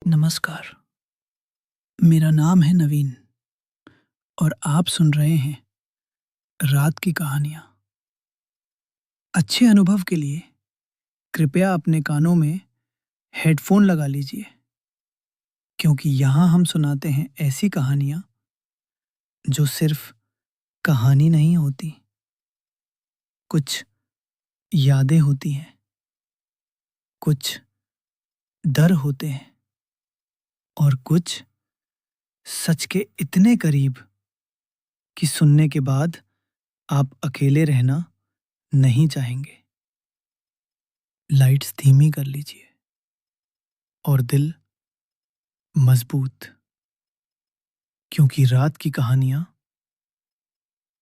नमस्कार। मेरा नाम है नवीन और आप सुन रहे हैं रात की कहानियाँ। अच्छे अनुभव के लिए कृपया अपने कानों में हेडफोन लगा लीजिए, क्योंकि यहाँ हम सुनाते हैं ऐसी कहानियाँ जो सिर्फ कहानी नहीं होती, कुछ यादें होती हैं, कुछ डर होते हैं और कुछ सच के इतने करीब कि सुनने के बाद आप अकेले रहना नहीं चाहेंगे। लाइट्स धीमी कर लीजिए और दिल मजबूत, क्योंकि रात की कहानियां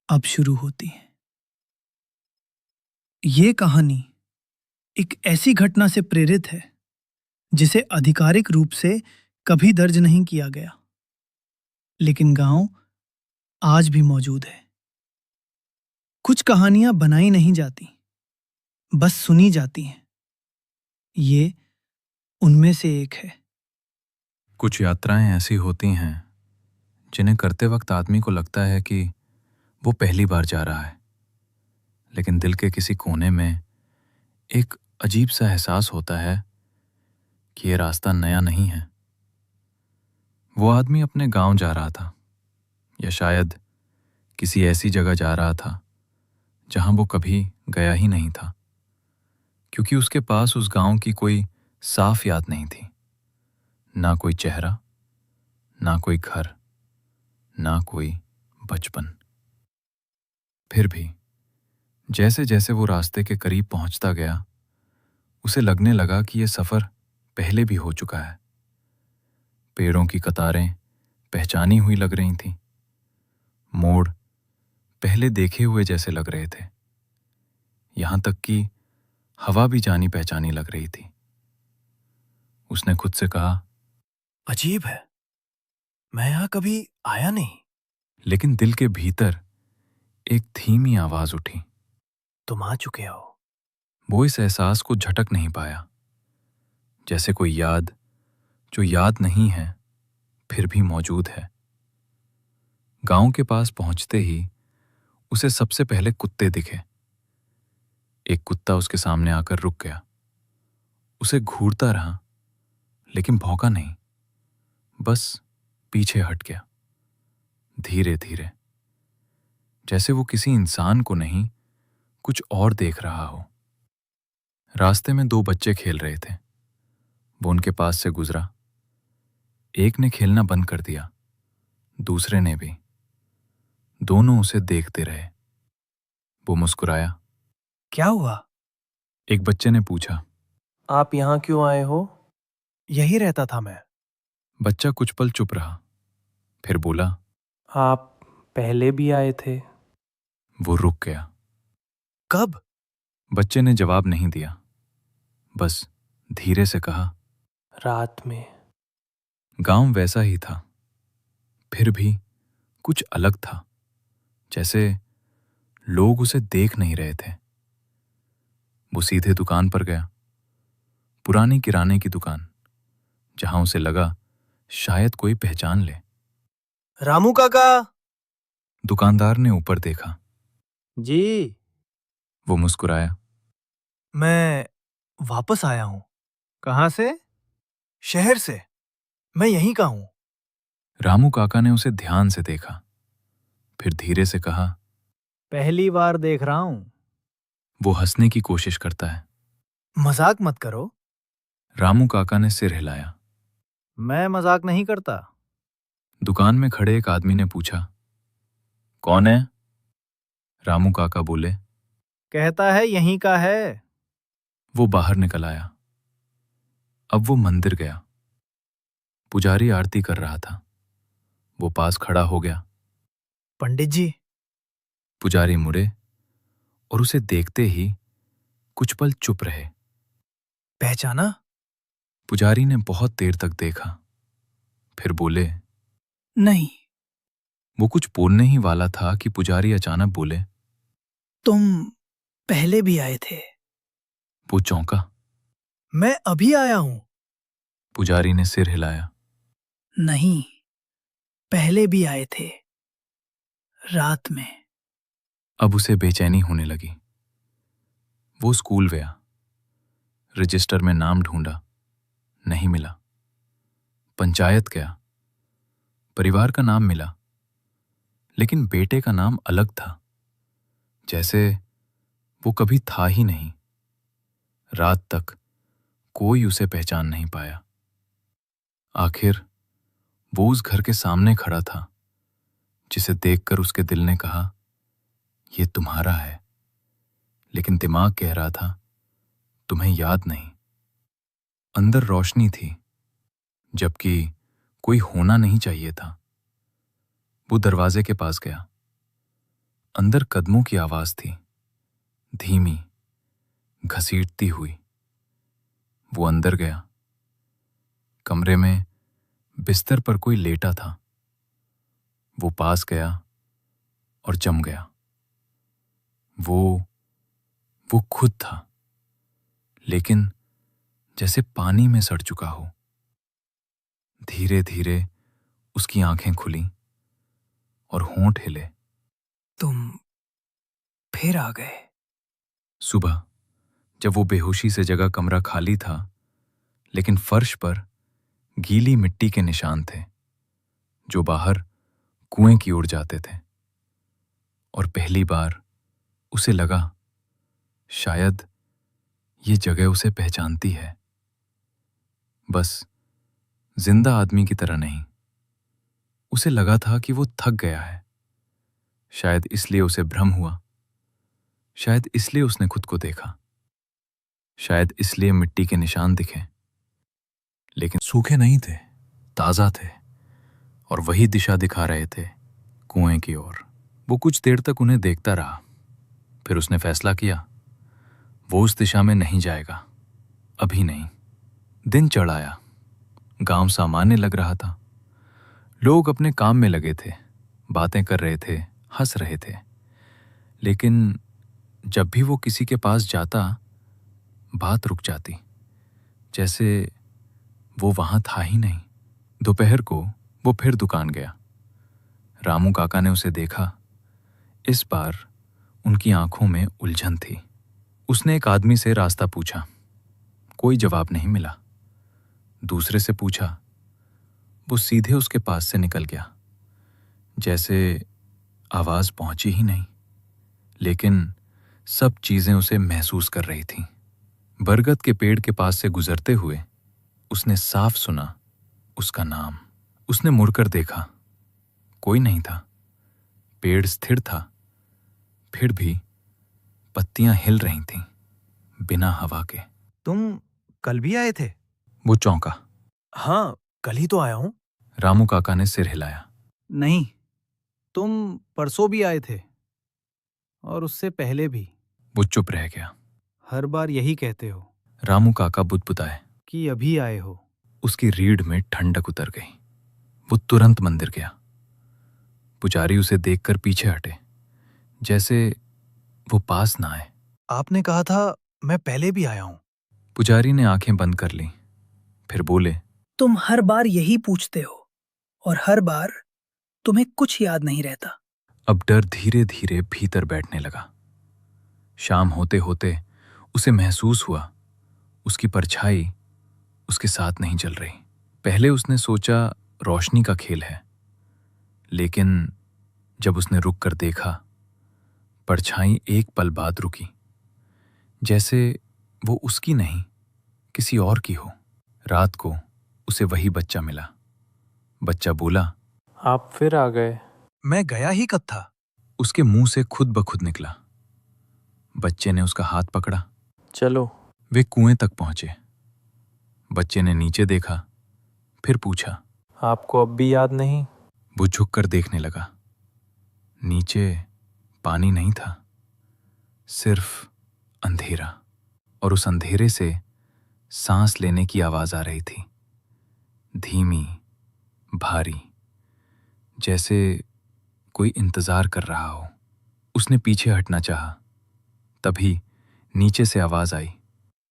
अब शुरू होती हैं। ये कहानी एक ऐसी घटना से प्रेरित है जिसे आधिकारिक रूप से कभी दर्ज नहीं किया गया, लेकिन गांव आज भी मौजूद है। कुछ कहानियां बनाई नहीं जाती, बस सुनी जाती हैं। ये उनमें से एक है। कुछ यात्राएं ऐसी होती हैं जिन्हें करते वक्त आदमी को लगता है कि वो पहली बार जा रहा है, लेकिन दिल के किसी कोने में एक अजीब सा एहसास होता है कि ये रास्ता नया नहीं है। वो आदमी अपने गांव जा रहा था, या शायद किसी ऐसी जगह जा रहा था जहां वो कभी गया ही नहीं था, क्योंकि उसके पास उस गांव की कोई साफ याद नहीं थी। ना कोई चेहरा, ना कोई घर, ना कोई बचपन। फिर भी जैसे जैसे वो रास्ते के करीब पहुंचता गया, उसे लगने लगा कि यह सफर पहले भी हो चुका है। पेड़ों की कतारें पहचानी हुई लग रही थीं, मोड़ पहले देखे हुए जैसे लग रहे थे, यहां तक कि हवा भी जानी पहचानी लग रही थी। उसने खुद से कहा, अजीब है, मैं यहां कभी आया नहीं। लेकिन दिल के भीतर एक धीमी आवाज उठी। तुम आ चुके हो। वो इस एहसास को झटक नहीं पाया, जैसे कोई याद जो याद नहीं है फिर भी मौजूद है। गांव के पास पहुंचते ही उसे सबसे पहले कुत्ते दिखे। एक कुत्ता उसके सामने आकर रुक गया। उसे घूरता रहा, लेकिन भौंका नहीं, बस पीछे हट गया, धीरे धीरे, जैसे वो किसी इंसान को नहीं, कुछ और देख रहा हो। रास्ते में दो बच्चे खेल रहे थे। वो उनके पास से गुजरा। एक ने खेलना बंद कर दिया, दूसरे ने भी। दोनों उसे देखते रहे। वो मुस्कुराया। क्या हुआ? एक बच्चे ने पूछा। आप यहां क्यों आए हो? यही रहता था मैं। बच्चा कुछ पल चुप रहा, फिर बोला, आप पहले भी आए थे। वो रुक गया। कब? बच्चे ने जवाब नहीं दिया, बस धीरे से कहा, रात में। गांव वैसा ही था, फिर भी कुछ अलग था, जैसे लोग उसे देख नहीं रहे थे। वो सीधे दुकान पर गया, पुरानी किराने की दुकान, जहां उसे लगा शायद कोई पहचान ले। रामू काका। दुकानदार ने ऊपर देखा। जी। वो मुस्कुराया। मैं वापस आया हूं। कहां से? शहर से। मैं यहीं का हूं। रामू काका ने उसे ध्यान से देखा, फिर धीरे से कहा, पहली बार देख रहा हूं। वो हंसने की कोशिश करता है। मजाक मत करो। रामू काका ने सिर हिलाया। मैं मजाक नहीं करता। दुकान में खड़े एक आदमी ने पूछा, कौन है? रामू काका बोले, कहता है यहीं का है। वो बाहर निकल आया। अब वो मंदिर गया। पुजारी आरती कर रहा था। वो पास खड़ा हो गया। पंडित जी। पुजारी मुड़े और उसे देखते ही कुछ पल चुप रहे। पहचाना? पुजारी ने बहुत देर तक देखा, फिर बोले, नहीं। वो कुछ बोलने ही वाला था कि पुजारी अचानक बोले, तुम पहले भी आए थे। वो चौंका। मैं अभी आया हूं। पुजारी ने सिर हिलाया। नहीं, पहले भी आए थे, रात में। अब उसे बेचैनी होने लगी। वो स्कूल गया, रजिस्टर में नाम ढूंढा, नहीं मिला। पंचायत गया, परिवार का नाम मिला, लेकिन बेटे का नाम अलग था, जैसे वो कभी था ही नहीं। रात तक कोई उसे पहचान नहीं पाया। आखिर वो उस घर के सामने खड़ा था, जिसे देखकर उसके दिल ने कहा, ये तुम्हारा है, लेकिन दिमाग कह रहा था, तुम्हें याद नहीं। अंदर रोशनी थी, जबकि कोई होना नहीं चाहिए था। वो दरवाजे के पास गया। अंदर कदमों की आवाज थी, धीमी, घसीटती हुई। वो अंदर गया। कमरे में बिस्तर पर कोई लेटा था। वो पास गया और जम गया। वो खुद था, लेकिन जैसे पानी में सड़ चुका हो। धीरे धीरे उसकी आंखें खुली और होंठ हिले। तुम फिर आ गए। सुबह जब वो बेहोशी से जगह कमरा खाली था, लेकिन फर्श पर गीली मिट्टी के निशान थे, जो बाहर कुएं की ओर जाते थे। और पहली बार उसे लगा, शायद ये जगह उसे पहचानती है, बस जिंदा आदमी की तरह नहीं। उसे लगा था कि वो थक गया है। शायद इसलिए उसे भ्रम हुआ, शायद इसलिए उसने खुद को देखा, शायद इसलिए मिट्टी के निशान दिखे, लेकिन सूखे नहीं थे, ताजा थे, और वही दिशा दिखा रहे थे, कुएं की ओर। वो कुछ देर तक उन्हें देखता रहा। फिर उसने फैसला किया, वो उस दिशा में नहीं जाएगा, अभी नहीं। दिन चढ़ आया। गांव सामान्य लग रहा था। लोग अपने काम में लगे थे, बातें कर रहे थे, हंस रहे थे। लेकिन जब भी वो किसी के पास जाता, बात रुक जाती, जैसे वो वहां था ही नहीं। दोपहर को वो फिर दुकान गया। रामू काका ने उसे देखा। इस बार उनकी आंखों में उलझन थी। उसने एक आदमी से रास्ता पूछा, कोई जवाब नहीं मिला। दूसरे से पूछा, वो सीधे उसके पास से निकल गया, जैसे आवाज पहुंची ही नहीं। लेकिन सब चीजें उसे महसूस कर रही थीं। बरगद के पेड़ के पास से गुजरते हुए उसने साफ सुना उसका नाम। उसने मुड़कर देखा, कोई नहीं था। पेड़ स्थिर था, फिर भी पत्तियां हिल रही थीं, बिना हवा के। तुम कल भी आए थे? वो चौंका। हाँ, कल ही तो आया हूं। रामू काका ने सिर हिलाया। नहीं, तुम परसों भी आए थे, और उससे पहले भी। वो चुप रह गया। हर बार यही कहते हो रामू काका बुदबुदाए। कि अभी आए हो। उसकी रीढ़ में ठंडक उतर गई। वो तुरंत मंदिर गया। पुजारी उसे देखकर पीछे हटे, जैसे वो पास ना आए। आपने कहा था मैं पहले भी आया हूं। पुजारी ने आंखें बंद कर ली, फिर बोले, तुम हर बार यही पूछते हो, और हर बार तुम्हें कुछ याद नहीं रहता। अब डर धीरे धीरे भीतर बैठने लगा। शाम होते होते उसे महसूस हुआ, उसकी परछाई उसके साथ नहीं चल रही। पहले उसने सोचा रोशनी का खेल है, लेकिन जब उसने रुक कर देखा, परछाई एक पल बाद रुकी, जैसे वो उसकी नहीं, किसी और की हो। रात को उसे वही बच्चा मिला। बच्चा बोला, आप फिर आ गए। मैं गया ही कब था? उसके मुंह से खुद ब खुद निकला। बच्चे ने उसका हाथ पकड़ा। चलो। वे कुएं तक पहुंचे। बच्चे ने नीचे देखा, फिर पूछा, आपको अब भी याद नहीं? वो झुककर देखने लगा। नीचे पानी नहीं था, सिर्फ अंधेरा, और उस अंधेरे से सांस लेने की आवाज आ रही थी, धीमी, भारी, जैसे कोई इंतजार कर रहा हो। उसने पीछे हटना चाहा, तभी नीचे से आवाज आई,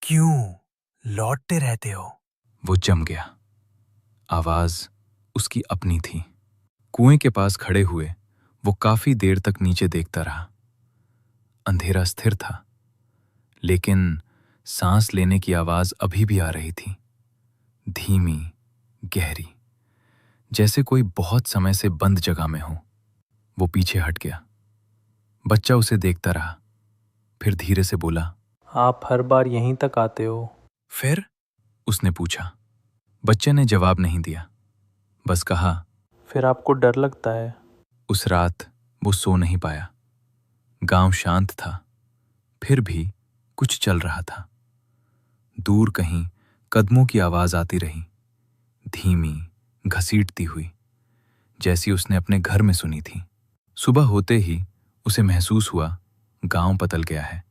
क्यों लौटते रहते हो? वो जम गया। आवाज उसकी अपनी थी। कुएं के पास खड़े हुए वो काफी देर तक नीचे देखता रहा। अंधेरा स्थिर था, लेकिन सांस लेने की आवाज अभी भी आ रही थी, धीमी, गहरी, जैसे कोई बहुत समय से बंद जगह में हो। वो पीछे हट गया। बच्चा उसे देखता रहा, फिर धीरे से बोला, आप हर बार यहीं तक आते हो? फिर? उसने पूछा। बच्चे ने जवाब नहीं दिया, बस कहा, फिर आपको डर लगता है? उस रात वो सो नहीं पाया। गांव शांत था, फिर भी कुछ चल रहा था। दूर कहीं कदमों की आवाज आती रही, धीमी, घसीटती हुई, जैसी उसने अपने घर में सुनी थी। सुबह होते ही उसे महसूस हुआ गांव बदल गया है।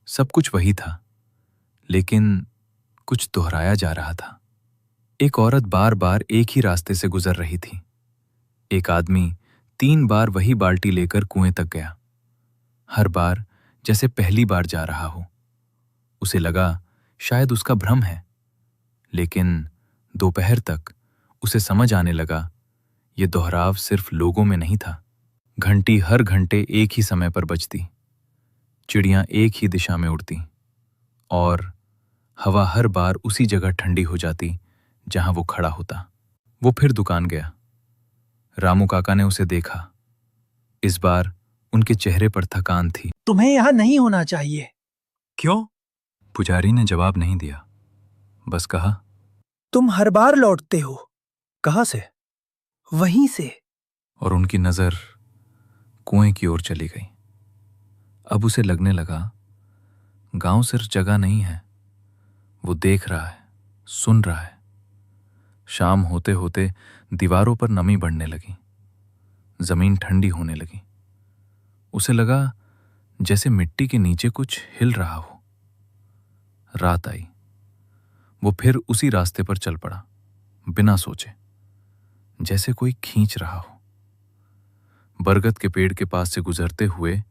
सब कुछ वही था, लेकिन कुछ दोहराया जा रहा था। एक औरत बार बार एक ही रास्ते से गुजर रही थी। एक आदमी 3 बार वही बाल्टी लेकर कुएं तक गया, हर बार जैसे पहली बार जा रहा हो। उसे लगा शायद उसका भ्रम है, लेकिन दोपहर तक उसे समझ आने लगा ये दोहराव सिर्फ लोगों में नहीं था। घंटी हर घंटे एक ही समय पर बजती, चिड़ियां एक ही दिशा में उड़ती, और हवा हर बार उसी जगह ठंडी हो जाती जहां वो खड़ा होता। वो फिर दुकान गया। रामू काका ने उसे देखा। इस बार उनके चेहरे पर थकान थी। तुम्हें यहाँ नहीं होना चाहिए। क्यों? पुजारी ने जवाब नहीं दिया, बस कहा, तुम हर बार लौटते हो। कहाँ से? वहीं से। और उनकी नजर कुएं की ओर चली गई। अब उसे लगने लगा गांव सिर्फ जगह नहीं है, वो देख रहा है, सुन रहा है। शाम होते होते दीवारों पर नमी बढ़ने लगी, जमीन ठंडी होने लगी। उसे लगा जैसे मिट्टी के नीचे कुछ हिल रहा हो। रात आई। वो फिर उसी रास्ते पर चल पड़ा, बिना सोचे, जैसे कोई खींच रहा हो। बरगद के पेड़ के पास से गुजरते हुए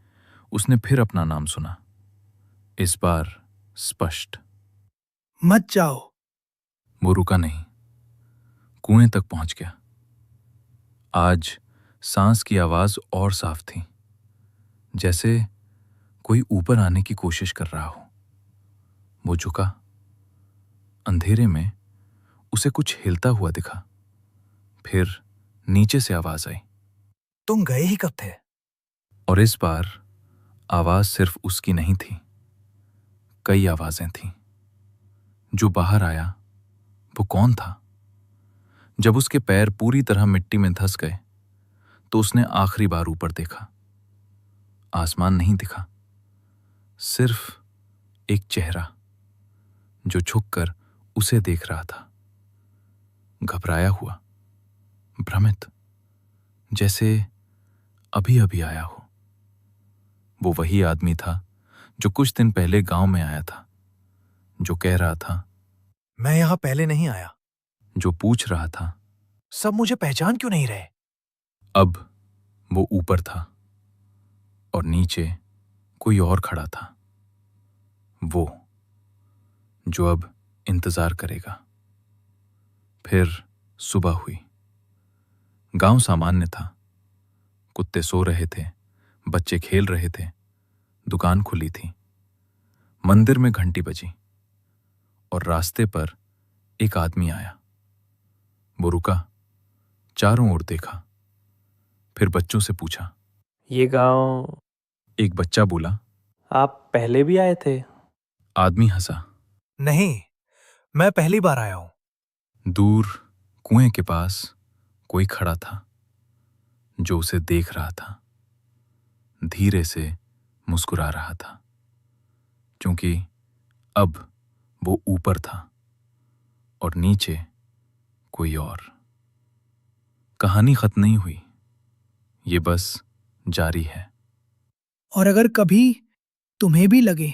उसने फिर अपना नाम सुना, इस बार स्पष्ट। मत जाओ। वो रुका नहीं, कुएं तक पहुंच गया। आज सांस की आवाज और साफ थी, जैसे कोई ऊपर आने की कोशिश कर रहा हो। वो झुका। अंधेरे में उसे कुछ हिलता हुआ दिखा। फिर नीचे से आवाज आई, तुम गए ही कब थे? और इस बार आवाज सिर्फ उसकी नहीं थी, कई आवाजें थीं। जो बाहर आया वो कौन था? जब उसके पैर पूरी तरह मिट्टी में धंस गए तो उसने आखिरी बार ऊपर देखा। आसमान नहीं दिखा, सिर्फ एक चेहरा जो झुककर उसे देख रहा था, घबराया हुआ, भ्रमित, जैसे अभी अभी आया हो। वो वही आदमी था जो कुछ दिन पहले गांव में आया था, जो कह रहा था, मैं यहाँ पहले नहीं आया। जो पूछ रहा था, सब मुझे पहचान क्यों नहीं रहे? अब वो ऊपर था और नीचे कोई और खड़ा था, वो जो अब इंतजार करेगा। फिर सुबह हुई। गांव सामान्य था। कुत्ते सो रहे थे, बच्चे खेल रहे थे, दुकान खुली थी। मंदिर में घंटी बजी और रास्ते पर एक आदमी आया। वो रुका, चारों ओर देखा, फिर बच्चों से पूछा। ये गांव? एक बच्चा बोला। आप पहले भी आए थे? आदमी हंसा। नहीं, मैं पहली बार आया हूं। दूर कुएं के पास कोई खड़ा था जो उसे देख रहा था, धीरे से मुस्कुरा रहा था, क्योंकि अब वो ऊपर था और नीचे कोई और। कहानी खत्म नहीं हुई, ये बस जारी है। और अगर कभी तुम्हें भी लगे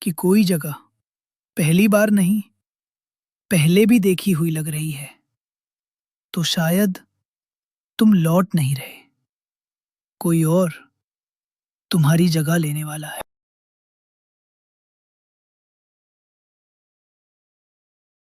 कि कोई जगह पहली बार नहीं, पहले भी देखी हुई लग रही है, तो शायद तुम लौट नहीं रहे, कोई और तुम्हारी जगह लेने वाला है।